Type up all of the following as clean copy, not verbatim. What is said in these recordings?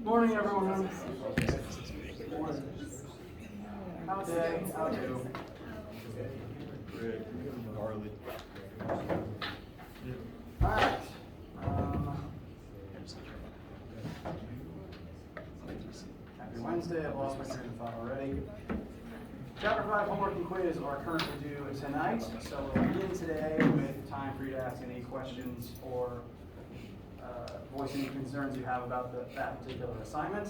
Morning, everyone. How's day? How are you? Barley. All right. Happy Wednesday. I've lost my train of thought already. Chapter 5 homework and quiz are currently due tonight, so we'll begin today with time for you to ask any questions or voice any concerns you have about that particular assignment.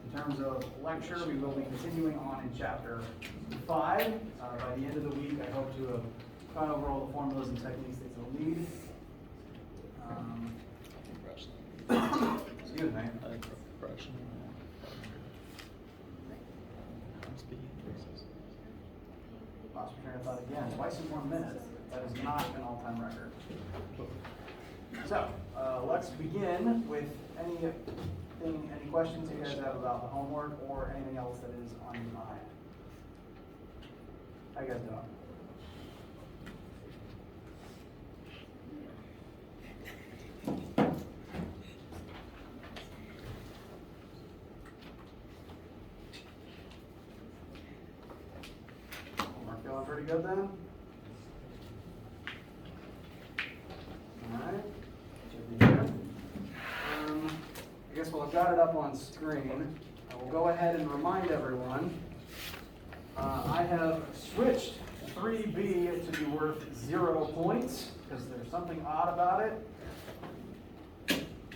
In terms of lecture, we will be continuing on in Chapter 5. By the end of the week, I hope to have gone over all the formulas and techniques that you'll need. Excuse me. Lost my train of thought again, twice in 1 minute. That is not an all-time record. So, let's begin with any questions you guys have about the homework or anything else that is on your mind. How you guys doing? Homework feeling pretty good then? Alright. Should be good. I guess while I've got it up on screen, I will go ahead and remind everyone I have switched 3B to be worth 0 points because there's something odd about it.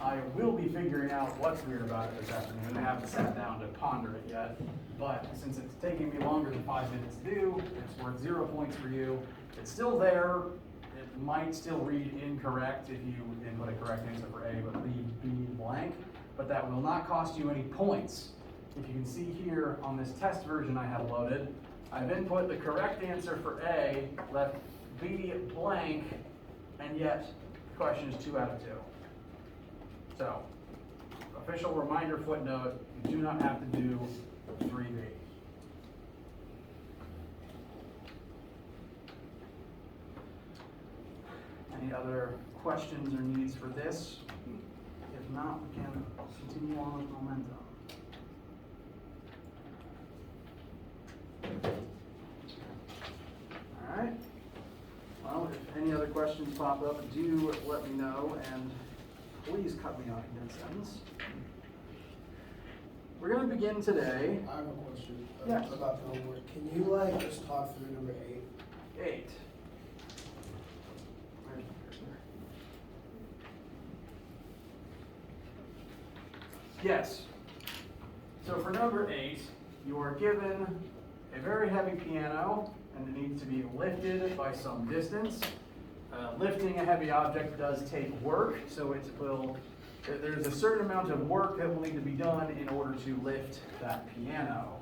I will be figuring out what's weird about it this afternoon. I haven't sat down to ponder it yet, but since it's taking me longer than 5 minutes to do, it's worth 0 points for you. It's still there. It might still read incorrect if you input a correct answer for A, but leave B blank. But that will not cost you any points. If you can see here on this test version I have loaded, I've input the correct answer for A, left B blank, and yet the question is 2 out of 2. So, official reminder footnote, you do not have to do 3B. Any other questions or needs for this? If not, we can continue on with momentum. All right. Well, if any other questions pop up, do let me know, and please cut me off mid-sentence. We're going to begin today. I have a question Yes. about the homework. Can you just talk through number 8? 8. Where's the cursor? Yes. So for number 8, you are given a very heavy piano, and it needs to be lifted by some distance. Lifting a heavy object does take work, so there's a certain amount of work that will need to be done in order to lift that piano.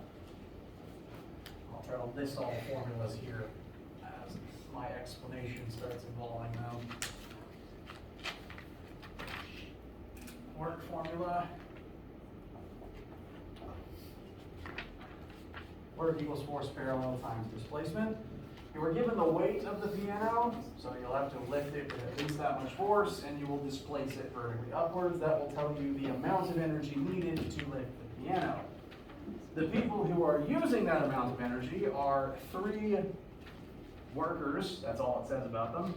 I'll try to list all the formulas here as my explanation starts involving them. Work formula. Work equals force parallel times displacement. You are given the weight of the piano, so you'll have to lift it with at least that much force, and you will displace it vertically upwards. That will tell you the amount of energy needed to lift the piano. The people who are using that amount of energy are 3 workers. That's all it says about them.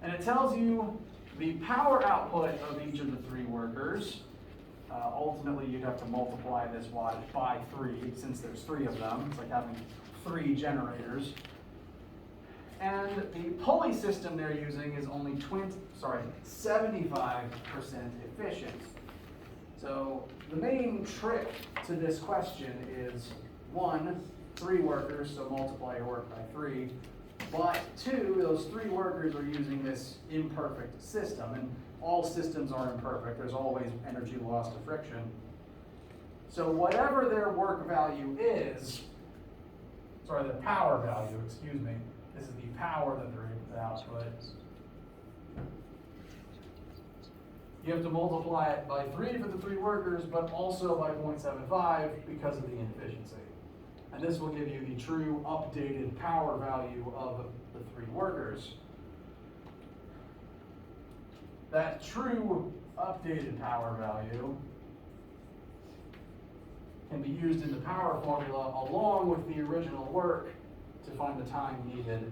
And it tells you the power output of each of the 3 workers. Ultimately, you'd have to multiply this wattage by 3, since there's 3 of them. It's like having 3 generators. And the pulley system they're using is only 75% efficient. So the main trick to this question is 1, 3 workers, so multiply your work by 3. But 2, those 3 workers are using this imperfect system, and all systems are imperfect. There's always energy loss to friction. So whatever their work value is, their power value, excuse me, this is the power that they're able to output. You have to multiply it by 3 for the 3 workers, but also by 0.75 because of the inefficiency. And this will give you the true updated power value of the 3 workers. That true updated power value can be used in the power formula along with the original work to find the time needed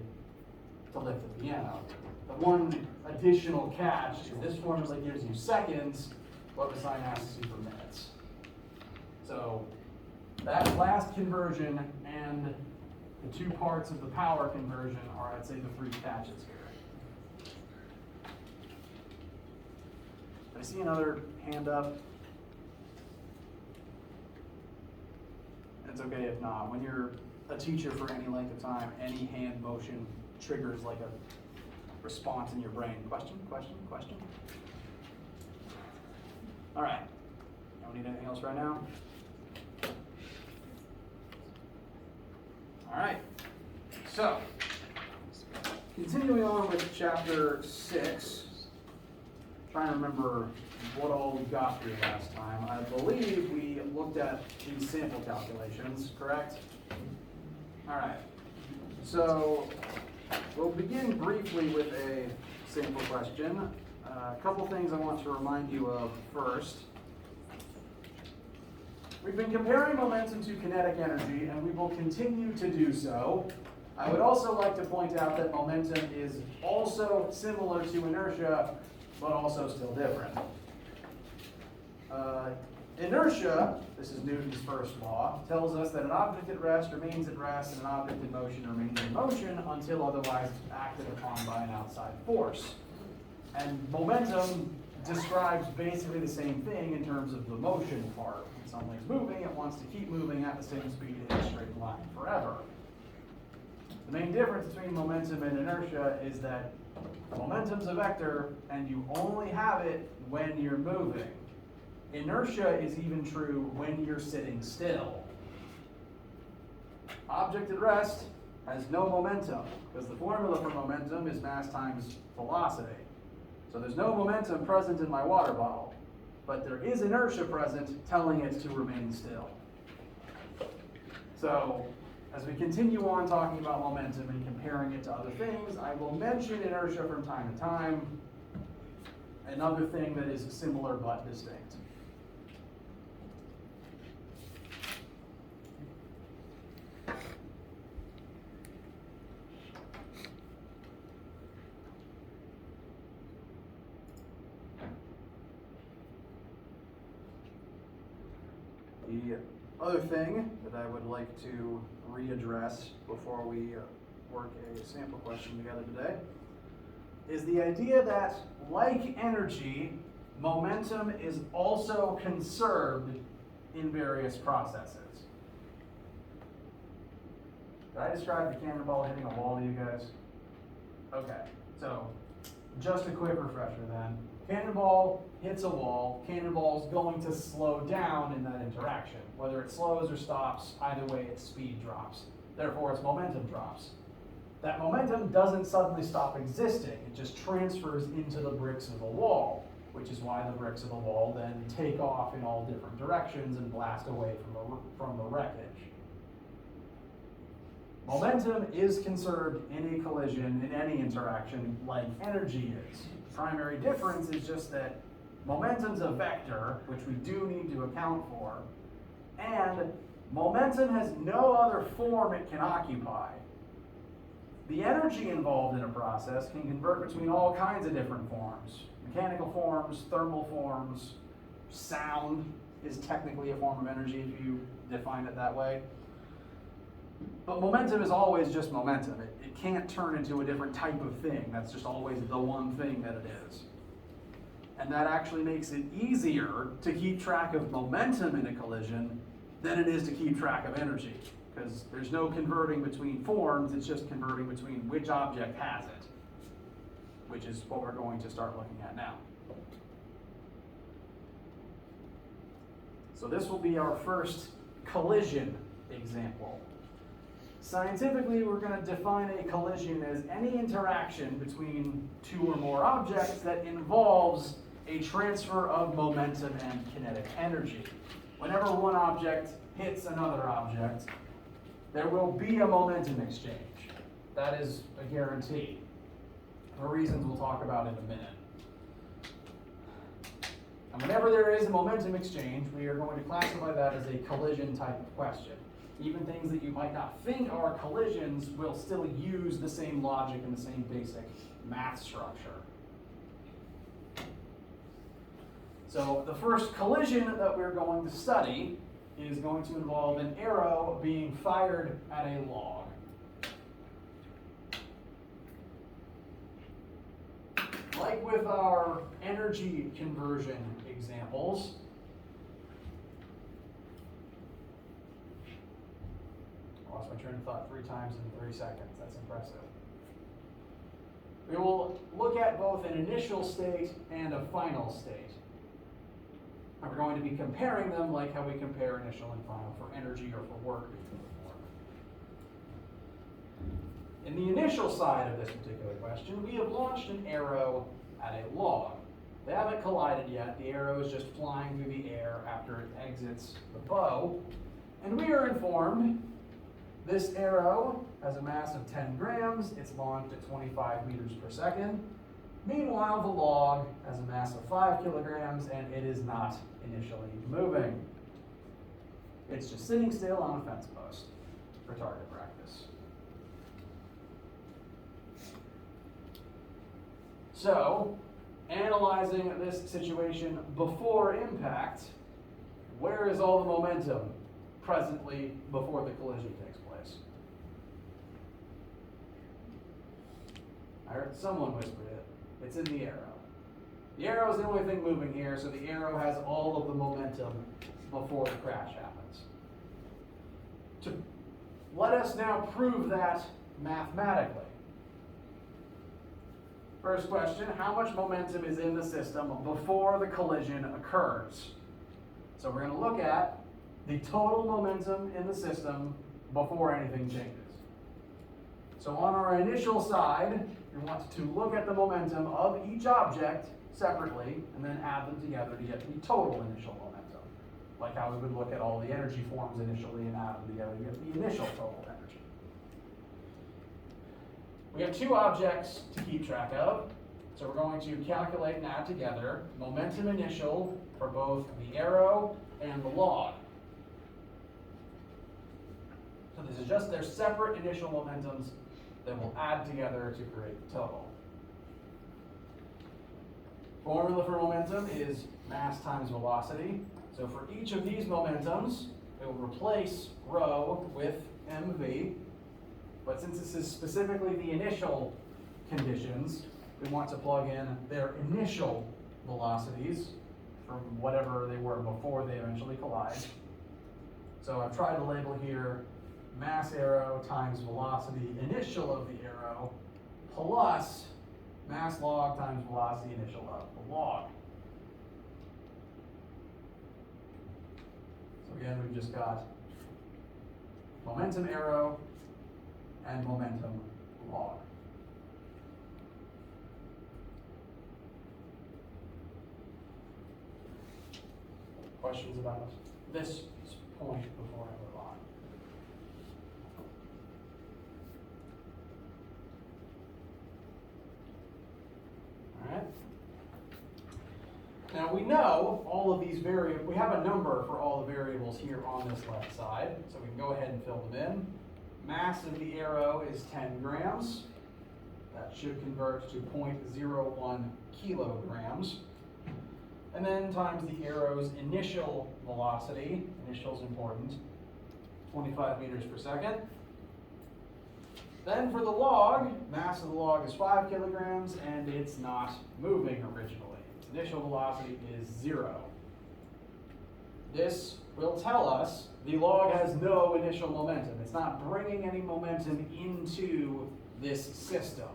to lift the piano. The one additional catch is this formula gives you seconds, but the sign has to see for minutes. So that last conversion and the two parts of the power conversion are, I'd say, the three catches here. I see another hand up. It's okay if not. When you're a teacher for any length of time, any hand motion triggers like a response in your brain. Question, question, question. All right. Don't need anything else right now? All right. So, continuing on with chapter 6, trying to remember what all we got through last time. I believe we looked at these sample calculations, correct? All right. So, we'll begin briefly with a sample question. A couple things I want to remind you of first. We've been comparing momentum to kinetic energy, and we will continue to do so. I would also like to point out that momentum is also similar to inertia, but also still different. Inertia, this is Newton's first law, tells us that an object at rest remains at rest and an object in motion remains in motion until otherwise acted upon by an outside force. And momentum describes basically the same thing in terms of the motion part. When something's moving, it wants to keep moving at the same speed in a straight line forever. The main difference between momentum and inertia is that momentum's a vector and you only have it when you're moving. Inertia is even true when you're sitting still. Object at rest has no momentum because the formula for momentum is mass times velocity. So there's no momentum present in my water bottle, but there is inertia present telling it to remain still. So as we continue on talking about momentum and comparing it to other things, I will mention inertia from time to time. Another thing that is similar but distinct. The other thing that I would like to readdress before we work a sample question together today is the idea that, like energy, momentum is also conserved in various processes. Did I describe the cannonball hitting a wall to you guys? Okay, so just a quick refresher then. Cannonball hits a wall, cannonball's going to slow down in that interaction. Whether it slows or stops, either way its speed drops. Therefore its momentum drops. That momentum doesn't suddenly stop existing, it just transfers into the bricks of the wall, which is why the bricks of the wall then take off in all different directions and blast away from the wreckage. Momentum is conserved in a collision, in any interaction, like energy is. The primary difference is just that momentum's a vector, which we do need to account for, and momentum has no other form it can occupy. The energy involved in a process can convert between all kinds of different forms. Mechanical forms, thermal forms, sound is technically a form of energy if you define it that way. But momentum is always just momentum. It can't turn into a different type of thing. That's just always the one thing that it is. And that actually makes it easier to keep track of momentum in a collision than it is to keep track of energy. Because there's no converting between forms, it's just converting between which object has it, which is what we're going to start looking at now. So this will be our first collision example. Scientifically, we're going to define a collision as any interaction between two or more objects that involves a transfer of momentum and kinetic energy. Whenever one object hits another object, there will be a momentum exchange. That is a guarantee, for reasons we'll talk about in a minute. And whenever there is a momentum exchange, we are going to classify that as a collision type of question. Even things that you might not think are collisions will still use the same logic and the same basic math structure. So the first collision that we're going to study is going to involve an arrow being fired at a log. Like with our energy conversion examples, I lost my train of thought 3 times in 3 seconds. That's impressive. We will look at both an initial state and a final state. And we're going to be comparing them like how we compare initial and final for energy or for work being performed. In the initial side of this particular question, we have launched an arrow at a log. They haven't collided yet. The arrow is just flying through the air after it exits the bow. And we are informed this arrow has a mass of 10 grams. It's launched at 25 meters per second. Meanwhile, the log has a mass of 5 kilograms and it is not initially moving. It's just sitting still on a fence post for target practice. So, analyzing this situation before impact, where is all the momentum presently before the collision takes place? I heard someone whisper it. It's in the arrow. The arrow is the only thing moving here, so the arrow has all of the momentum before the crash happens. To let us now prove that mathematically. First question, how much momentum is in the system before the collision occurs? So we're going to look at the total momentum in the system before anything changes. So on our initial side, we want to look at the momentum of each object separately and then add them together to get the total initial momentum. Like how we would look at all the energy forms initially and add them together to get the initial total energy. We have 2 objects to keep track of. So we're going to calculate and add together momentum initial for both the arrow and the log. So this is just their separate initial momentums that will add together to create the total. Formula for momentum is mass times velocity. So for each of these momentums, we will replace rho with mv. But since this is specifically the initial conditions, we want to plug in their initial velocities from whatever they were before they eventually collide. So I've tried to label here mass arrow times velocity initial of the arrow plus mass log times velocity initial of the log. So again, we've just got momentum arrow and momentum log. Questions about this point before I move on? All right. Now we know all of these variables, we have a number for all the variables here on this left side, so we can go ahead and fill them in. Mass of the arrow is 10 grams. That should convert to 0.01 kilograms. And then times the arrow's initial velocity, initial is important, 25 meters per second. Then for the log, mass of the log is 5 kilograms and it's not moving originally. Its initial velocity is 0. This will tell us the log has no initial momentum. It's not bringing any momentum into this system.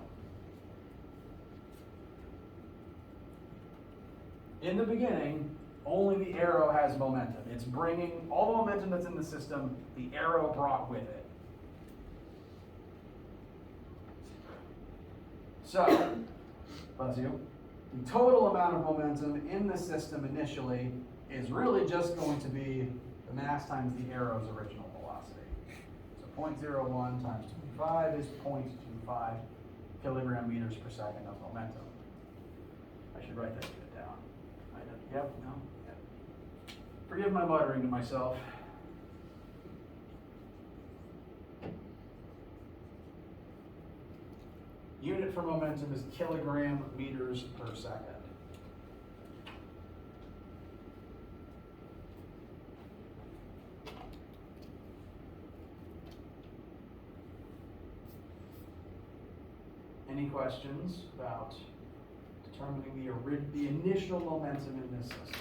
In the beginning, only the arrow has momentum. It's bringing all the momentum that's in the system, the arrow brought with it. So, bless you, the total amount of momentum in the system initially is really just going to be the mass times the arrow's original velocity. So 0.01 times 25 is 0.25 kilogram meters per second of momentum. I should write that down. Yep, no. Yep. Forgive my muttering to myself. Unit for momentum is kilogram meters per second. Any questions about determining the initial momentum in this system?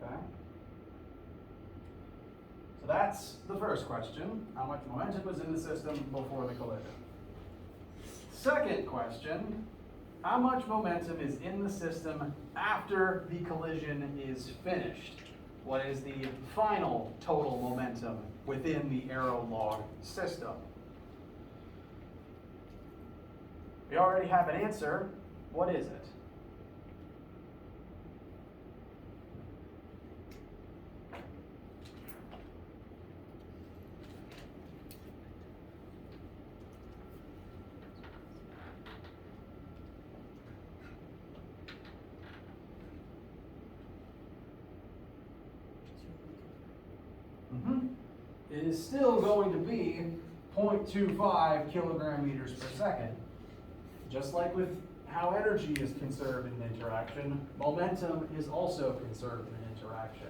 Okay. So that's the first question. How much momentum was in the system before the collision? Second question, how much momentum is in the system after the collision is finished? What is the final total momentum within the aero log system? We already have an answer. What is it? It is still going to be 0.25 kilogram meters per second. Just like with how energy is conserved in an interaction, momentum is also conserved in an interaction.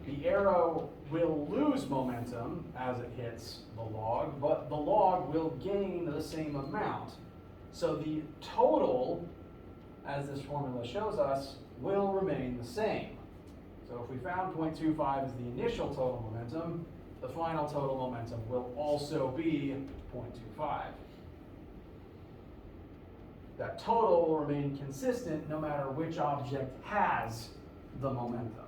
The arrow will lose momentum as it hits the log, but the log will gain the same amount. So the total, as this formula shows us, will remain the same. So if we found 0.25 as the initial total momentum, the final total momentum will also be 0.25. That total will remain consistent no matter which object has the momentum.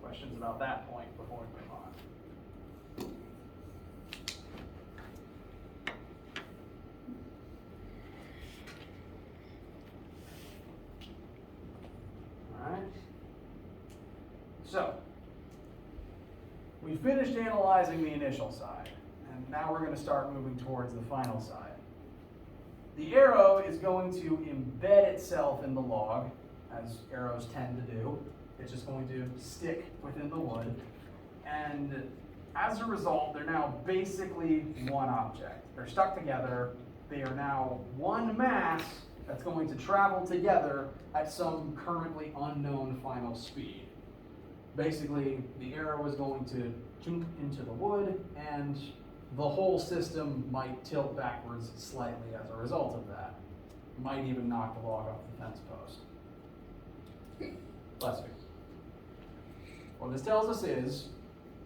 Questions about that point before we move on? Alright. So, we finished analyzing the initial side, and now we're going to start moving towards the final side. The arrow is going to embed itself in the log, as arrows tend to do. It's just going to stick within the wood, and as a result, they're now basically one object. They're stuck together. They are now one mass that's going to travel together at some currently unknown final speed. Basically, the arrow is going to jump into the wood, and the whole system might tilt backwards slightly as a result of that. Might even knock the log off the fence post. Bless you. What this tells us is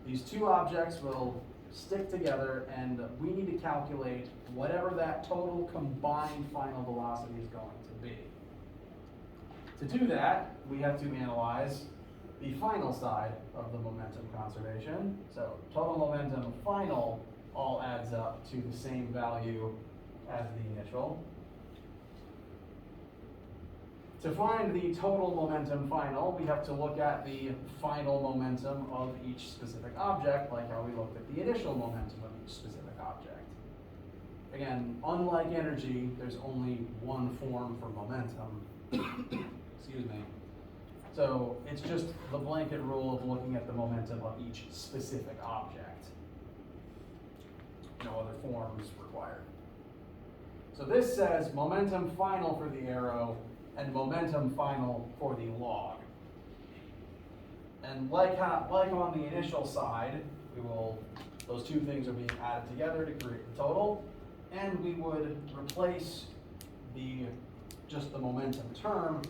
these two objects will stick together, and we need to calculate whatever that total combined final velocity is going to be. To do that, we have to analyze the final side of the momentum conservation. So total momentum final all adds up to the same value as the initial. To find the total momentum final, we have to look at the final momentum of each specific object, like how we looked at the initial momentum of each specific object. Again, unlike energy, there's only one form for momentum. Excuse me. So it's just the blanket rule of looking at the momentum of each specific object. No other forms required. So this says momentum final for the arrow and momentum final for the log. And like on the initial side, those two things are being added together to create the total, and we would replace just the momentum term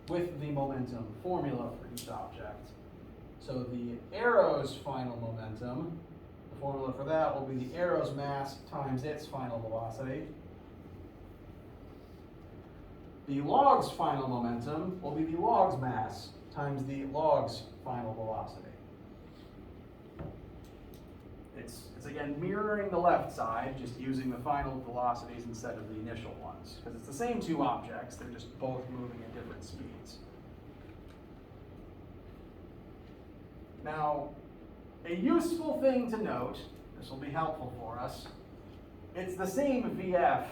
with the momentum formula for each object. So the arrow's final momentum, the formula for that will be the arrow's mass times its final velocity. The log's final momentum will be the log's mass times the log's final velocity. it's again mirroring the left side, just using the final velocities instead of the initial ones. Because it's the same two objects, they're just both moving at different speeds. Now, a useful thing to note, this will be helpful for us, it's the same VF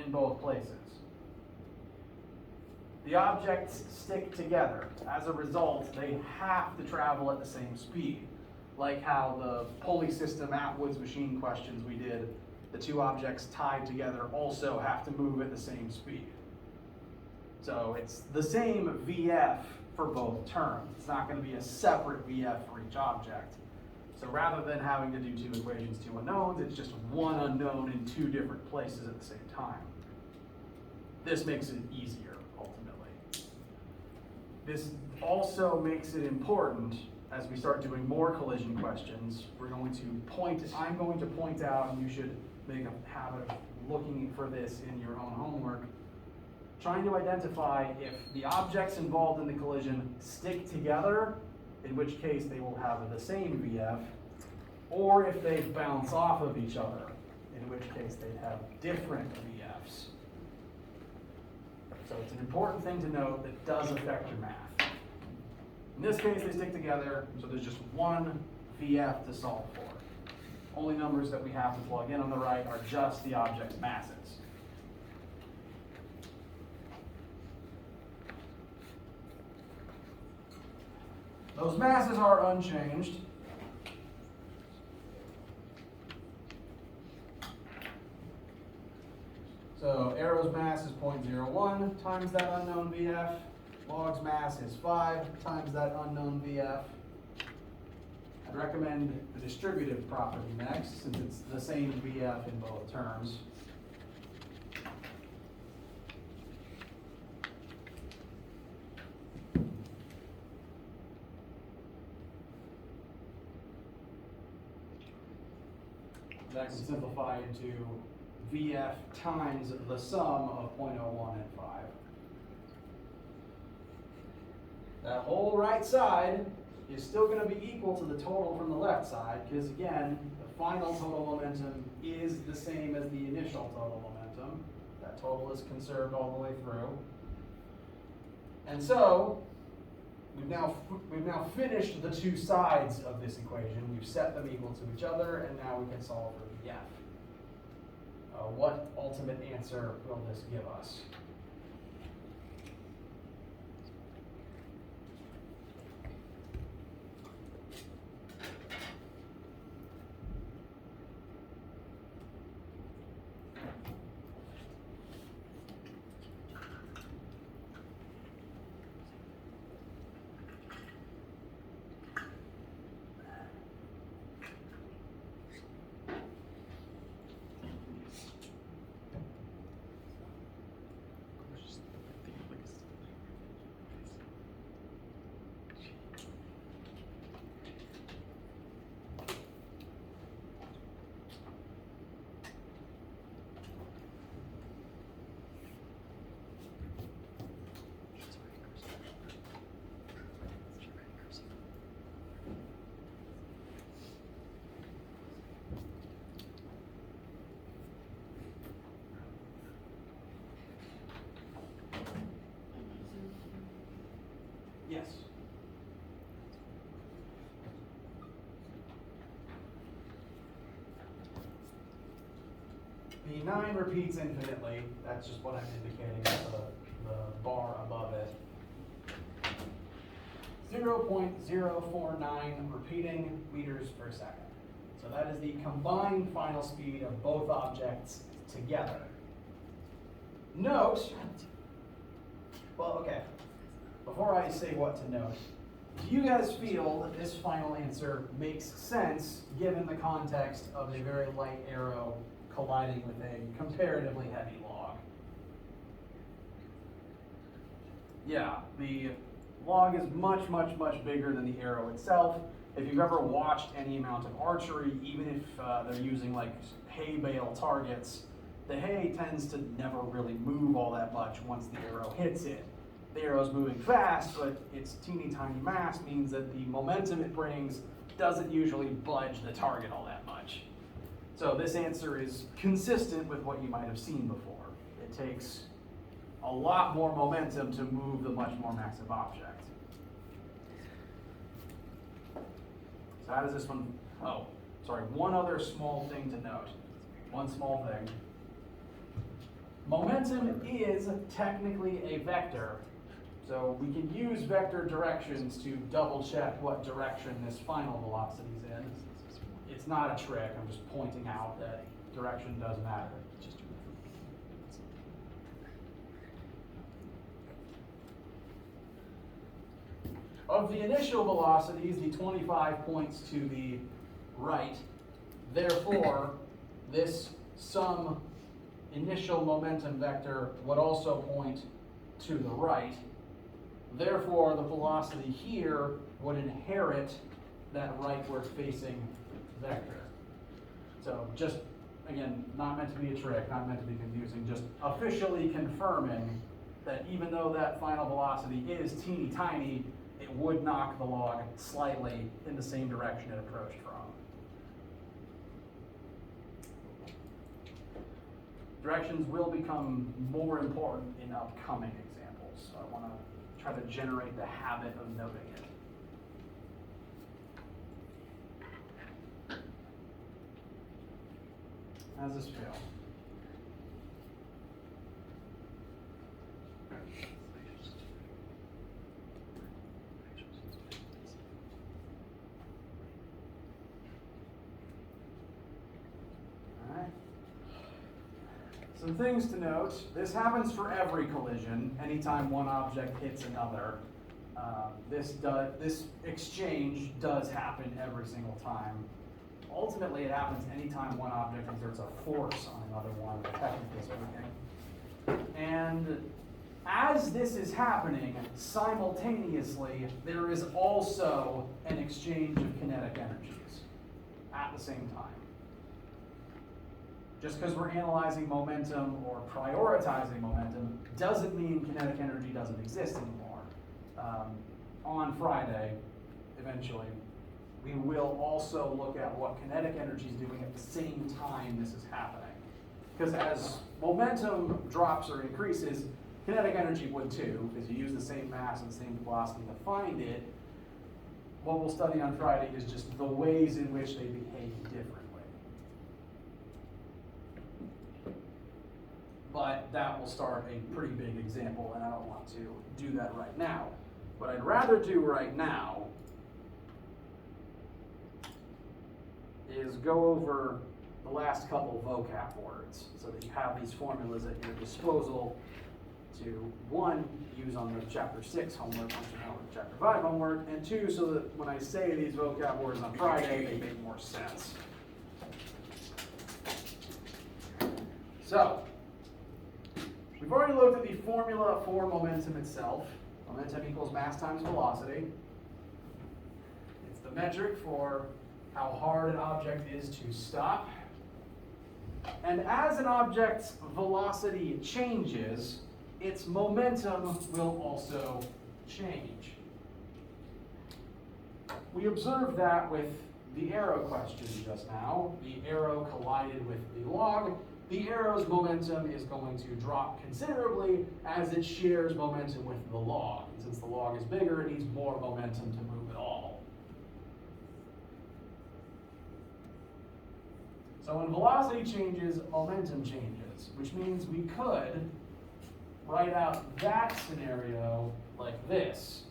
in both places. The objects stick together. As a result, they have to travel at the same speed. Like how the pulley system Atwood's machine questions we did, the two objects tied together also have to move at the same speed. So it's the same VF for both terms. It's not going to be a separate VF for each object. So rather than having to do two equations, two unknowns, it's just one unknown in two different places at the same time. This makes it easier, ultimately. This also makes it important as we start doing more collision questions. I'm going to point out, and you should make a habit of looking for this in your own homework, trying to identify if the objects involved in the collision stick together, in which case they will have the same VF, or if they bounce off of each other, in which case they'd have different VFs. So it's an important thing to note that does affect your math. In this case, they stick together, so there's just one VF to solve for. Only numbers that we have to plug in on the right are just the object's masses. Those masses are unchanged. So arrow's mass is 0.01 times that unknown VF. Log's mass is 5 times that unknown VF. I'd recommend the distributive property next, since it's the same VF in both terms. That can simplify into VF times the sum of 0.01 and 5. That whole right side is still going to be equal to the total from the left side, because again, the final total momentum is the same as the initial total momentum. That total is conserved all the way through. And so, we've now finished the two sides of this equation. We've set them equal to each other, and now we can solve for VF. What ultimate answer will this give us? Yes. The 9 repeats infinitely. That's just what I'm indicating with the bar above it. 0.049 repeating meters per second. So that is the combined final speed of both objects together. Note, well, okay. Before I say what to note, do you guys feel that this final answer makes sense given the context of a very light arrow colliding with a comparatively heavy log? Yeah, the log is much, much, much bigger than the arrow itself. If you've ever watched any amount of archery, even if they're using like hay bale targets, the hay tends to never really move all that much once the arrow hits it. The arrow's moving fast, but its teeny tiny mass means that the momentum it brings doesn't usually budge the target all that much. So this answer is consistent with what you might have seen before. It takes a lot more momentum to move the much more massive object. So how does this one, oh, sorry, one other small thing to note. One small thing. Momentum is technically a vector. So we can use vector directions to double check what direction this final velocity is in. It's not a trick, I'm just pointing out that direction does matter. Of the initial velocities, the 25 points to the right. Therefore, this sum initial momentum vector would also point to the right. Therefore, the velocity here would inherit that rightward facing vector. So just, again, not meant to be a trick, not meant to be confusing, just officially confirming that even though that final velocity is teeny tiny, it would knock the log slightly in the same direction it approached from. Directions will become more important in upcoming examples, so I want to try to generate the habit of noting it. How does this feel? Some things to note. This happens for every collision. Anytime one object hits another, this exchange does happen every single time. Ultimately, it happens anytime one object exerts a force on another one, technically speaking. And as this is happening, simultaneously, there is also an exchange of kinetic energies at the same time. Just because we're analyzing momentum or prioritizing momentum doesn't mean kinetic energy doesn't exist anymore. On Friday, eventually, we will also look at what kinetic energy is doing at the same time this is happening. Because as momentum drops or increases, kinetic energy would too, because you use the same mass and the same velocity to find it. What we'll study on Friday is just the ways in which they behave differently. But that will start a pretty big example, and I don't want to do that right now. What I'd rather do right now is go over the last couple vocab words so that you have these formulas at your disposal to, one, use on the Chapter 6 homework, Chapter 5 homework, and two, so that when I say these vocab words on Friday, they make more sense. So, we've already looked at the formula for momentum itself. Momentum equals mass times velocity. It's the metric for how hard an object is to stop. And as an object's velocity changes, its momentum will also change. We observed that with the arrow question just now. The arrow collided with the log. The arrow's momentum is going to drop considerably as it shares momentum with the log. And since the log is bigger, it needs more momentum to move it all. So when velocity changes, momentum changes, which means we could write out that scenario like this.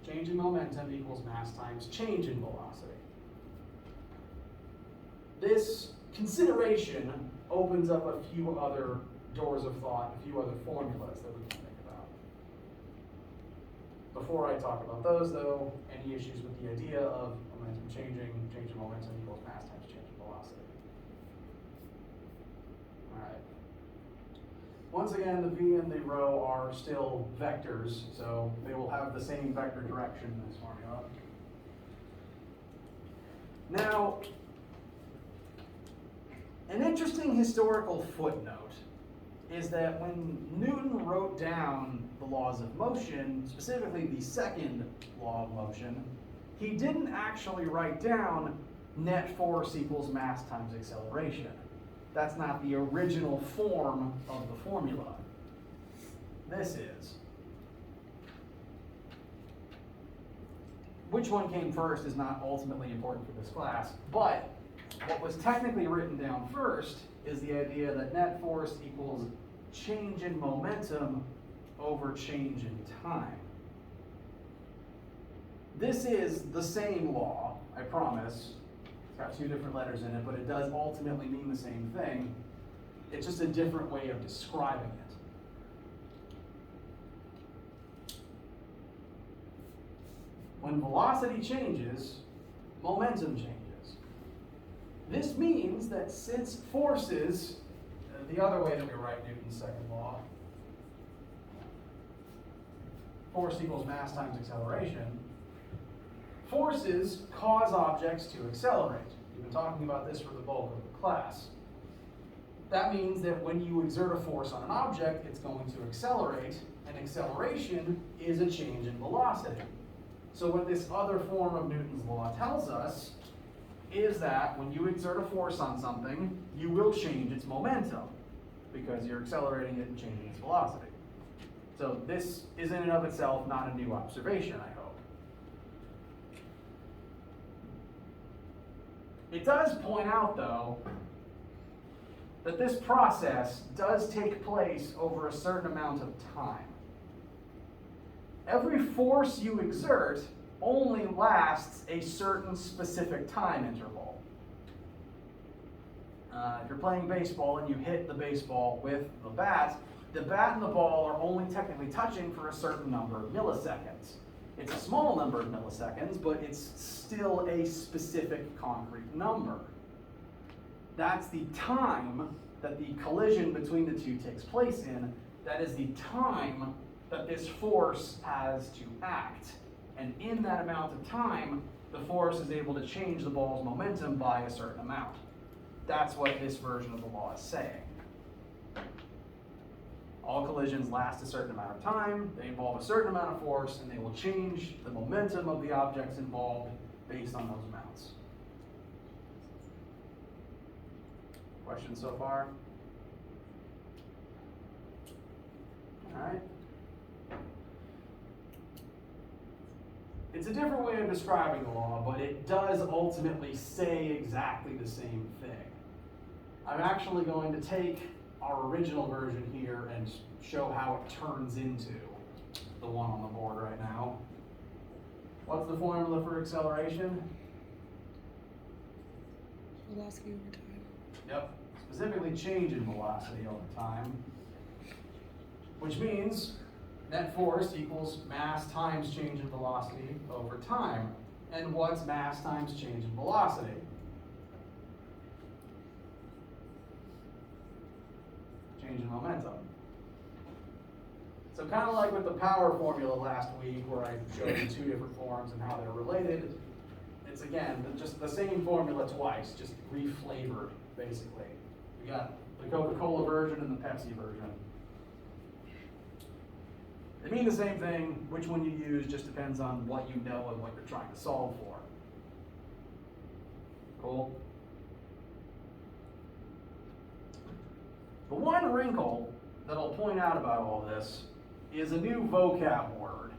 Change in momentum equals mass times change in velocity. This consideration opens up a few other doors of thought, a few other formulas that we can think about. Before I talk about those, though, any issues with the idea of momentum changing, change in momentum equals mass times change in velocity? All right. Once again, the v and the rho are still vectors, so they will have the same vector direction in this formula. Now, an interesting historical footnote is that when Newton wrote down the laws of motion, specifically the second law of motion, he didn't actually write down net force equals mass times acceleration. That's not the original form of the formula. This is. Which one came first is not ultimately important for this class, but what was technically written down first is the idea that net force equals change in momentum over change in time. This is the same law, I promise. It's got two different letters in it, but it does ultimately mean the same thing. It's just a different way of describing it. When velocity changes, momentum changes. This means that since forces, the other way that we write Newton's second law, force equals mass times acceleration, forces cause objects to accelerate. We've been talking about this for the bulk of the class. That means that when you exert a force on an object, it's going to accelerate, and acceleration is a change in velocity. So what this other form of Newton's law tells us is that when you exert a force on something, you will change its momentum because you're accelerating it and changing its velocity. So this is in and of itself not a new observation, I hope. It does point out, though, that this process does take place over a certain amount of time. Every force you exert only lasts a certain specific time interval. If you're playing baseball and you hit the baseball with the bat and the ball are only technically touching for a certain number of milliseconds. It's a small number of milliseconds, but it's still a specific concrete number. That's the time that the collision between the two takes place in. That is the time that this force has to act. And in that amount of time, the force is able to change the ball's momentum by a certain amount. That's what this version of the law is saying. All collisions last a certain amount of time, they involve a certain amount of force, and they will change the momentum of the objects involved based on those amounts. Questions so far? All right. It's a different way of describing the law, but it does ultimately say exactly the same thing. I'm actually going to take our original version here and show how it turns into the one on the board right now. What's the formula for acceleration? Velocity over time. Yep, specifically change in velocity over time, which means net force equals mass times change in velocity over time. And what's mass times change in velocity? Change in momentum. So kind of like with the power formula last week where I showed you two different forms and how they're related, it's again, just the same formula twice, just reflavored basically. We got the Coca-Cola version and the Pepsi version. They mean the same thing. Which one you use just depends on what you know and what you're trying to solve for. Cool? The one wrinkle that I'll point out about all this is a new vocab word.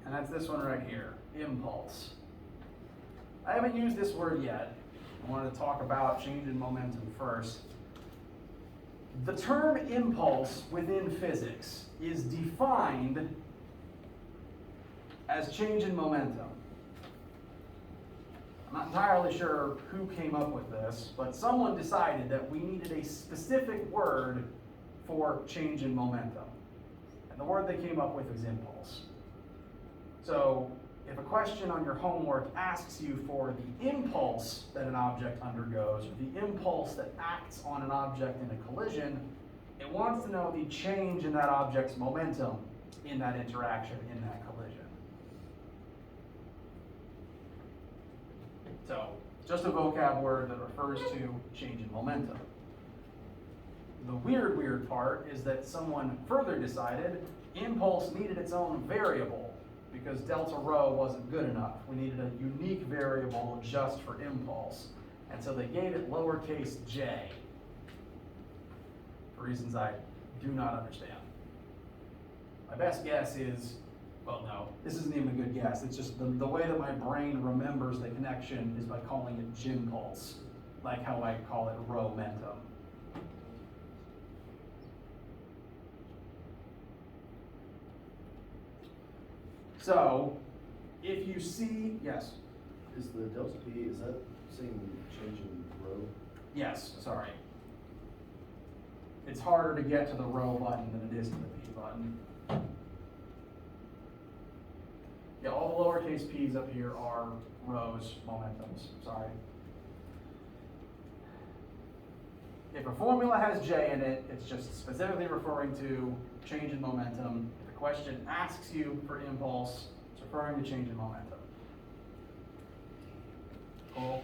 And that's this one right here, impulse. I haven't used this word yet. I wanted to talk about change in momentum first. The term impulse within physics is defined as change in momentum. I'm not entirely sure who came up with this, but someone decided that we needed a specific word for change in momentum. And the word they came up with is impulse. So if a question on your homework asks you for the impulse that an object undergoes, or the impulse that acts on an object in a collision, it wants to know the change in that object's momentum in that interaction, in that collision. So, just a vocab word that refers to change in momentum. The weird part is that someone further decided impulse needed its own variable because delta rho wasn't good enough. We needed a unique variable just for impulse. And so they gave it lowercase j, for reasons I do not understand. My best guess is, well, no, this isn't even a good guess. It's just the way that my brain remembers the connection is by calling it gimpulse, like how I call it rho-mentum. So, if you see, yes? Is the delta P, is that saying change in row? Yes, sorry. It's harder to get to the rho button than it is to the P button. Yeah, all the lowercase p's up here are rhos, momentums, sorry. If a formula has J in it, it's just specifically referring to change in momentum. If the question asks you for impulse, it's referring to change in momentum. Cool.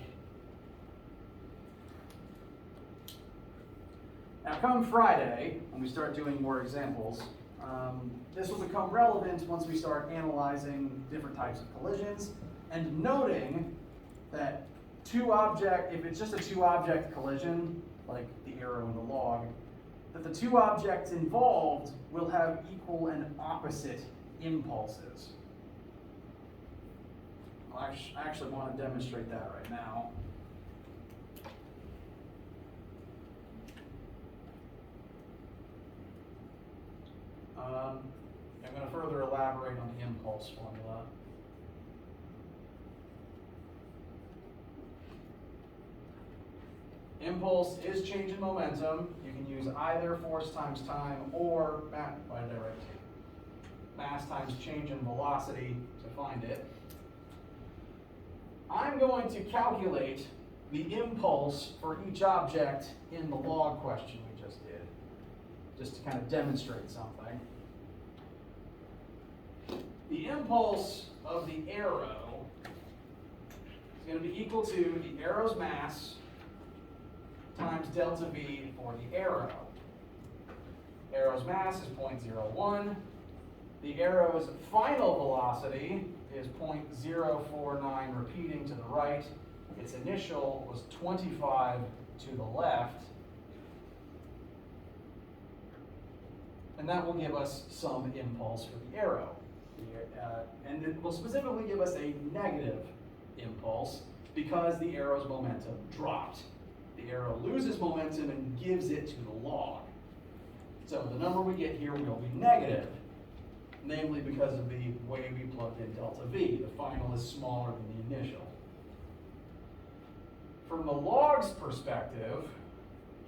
Now come Friday, when we start doing more examples, this will become relevant once we start analyzing different types of collisions and noting that if it's just a two-object collision, like the arrow and the log, that the two objects involved will have equal and opposite impulses. Well, I actually want to demonstrate that right now. I'm going to further elaborate on the impulse formula. Impulse is change in momentum. You can use either force times time or mass times change in velocity to find it. I'm going to calculate the impulse for each object in the log question we just did, just to kind of demonstrate something. The impulse of the arrow is going to be equal to the arrow's mass times delta V for the arrow. Arrow's mass is 0.01. The arrow's final velocity is 0.049 repeating to the right. Its initial was 25 to the left. And that will give us some impulse for the arrow. And it will specifically give us a negative impulse because the arrow's momentum dropped. The arrow loses momentum and gives it to the log. So the number we get here will be negative, namely because of the way we plugged in delta V. The final is smaller than the initial. From the log's perspective,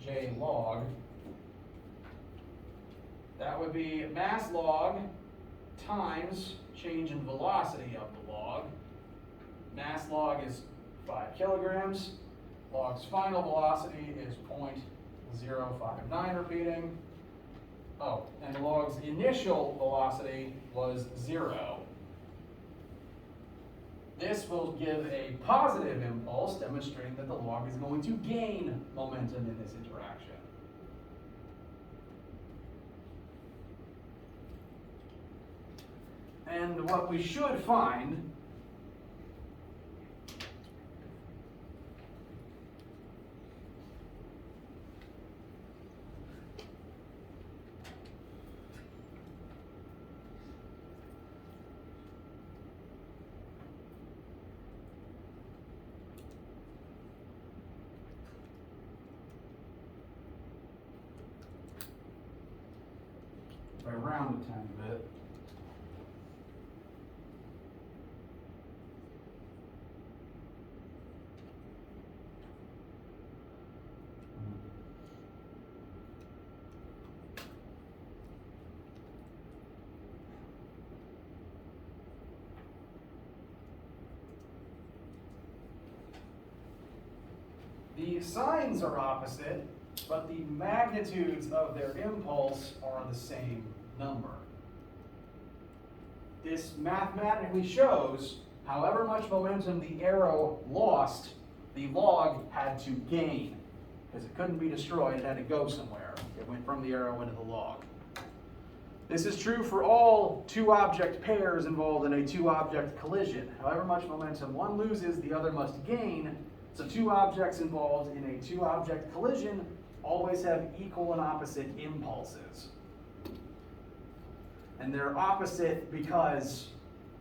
J log, that would be mass log times change in velocity of the log. Mass log is 5 kilograms. Log's final velocity is 0.059 repeating. Oh, and the log's initial velocity was 0. This will give a positive impulse, demonstrating that the log is going to gain momentum in this interaction. And what we should find if I round a tiny bit. The signs are opposite, but the magnitudes of their impulse are the same number. This mathematically shows however much momentum the arrow lost, the log had to gain. Because it couldn't be destroyed, it had to go somewhere. It went from the arrow into the log. This is true for all two-object pairs involved in a two-object collision. However much momentum one loses, the other must gain. So two objects involved in a two-object collision always have equal and opposite impulses. And they're opposite because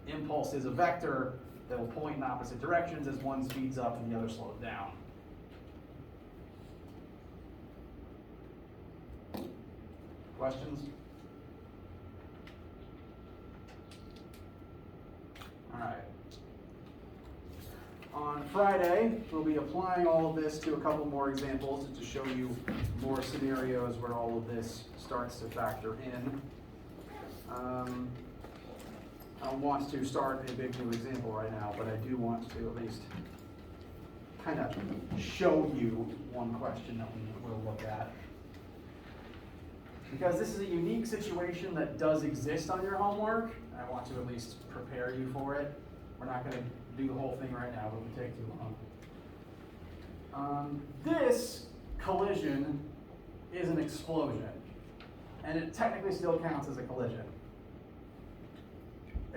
impulse is a vector that will point in opposite directions as one speeds up and the other slows down. Questions? All right. On Friday, we'll be applying all of this to a couple more examples to show you more scenarios where all of this starts to factor in. I don't want to start a big new example right now, but I do want to at least kind of show you one question that we will look at. Because this is a unique situation that does exist on your homework, I want to at least prepare you for it. We're not going to do the whole thing right now, it would take too long. This collision is an explosion, and it technically still counts as a collision.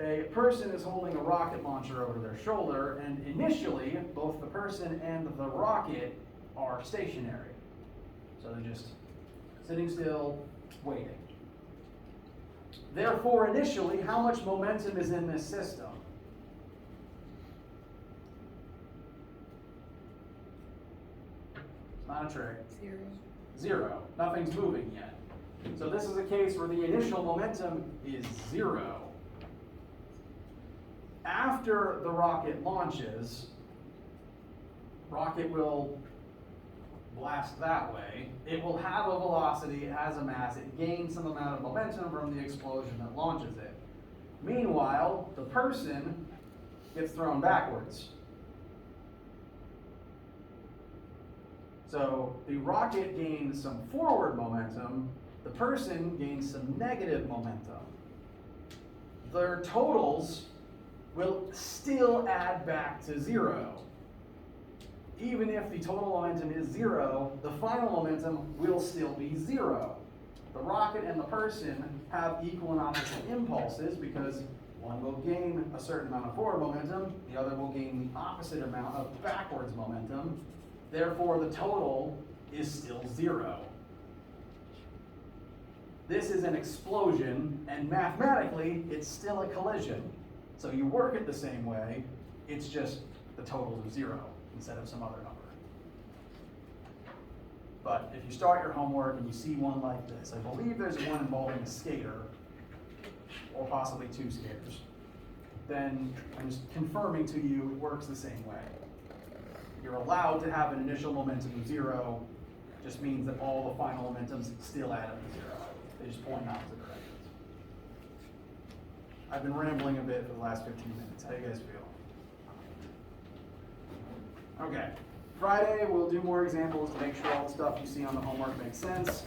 A person is holding a rocket launcher over their shoulder, and initially, both the person and the rocket are stationary. So they're just sitting still, waiting. Therefore, initially, how much momentum is in this system? It's not a trick. Zero. Zero. Nothing's moving yet. So this is a case where the initial momentum is zero. After the rocket launches, rocket will blast that way. It will have a velocity, it has a mass, it gains some amount of momentum from the explosion that launches it. Meanwhile, the person gets thrown backwards. So the rocket gains some forward momentum, the person gains some negative momentum. Their totals will still add back to zero. Even if the total momentum is zero, the final momentum will still be zero. The rocket and the person have equal and opposite impulses because one will gain a certain amount of forward momentum, the other will gain the opposite amount of backwards momentum. Therefore, the total is still zero. This is an explosion, and mathematically, it's still a collision. So you work it the same way, it's just the totals are zero instead of some other number. But if you start your homework and you see one like this, I believe there's one involving a skater, or possibly two skaters, then I'm just confirming to you it works the same way. You're allowed to have an initial momentum of zero, just means that all the final momentums still add up to zero. They just point in opposite directions. I've been rambling a bit for the last 15 minutes. How do you guys feel? Okay. Friday, we'll do more examples to make sure all the stuff you see on the homework makes sense.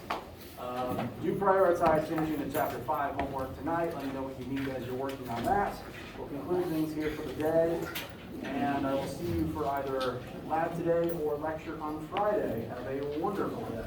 Do prioritize finishing the Chapter 5 homework tonight. Let me know what you need as you're working on that. We'll conclude things here for the day. And I will see you for either lab today or lecture on Friday. Have a wonderful day.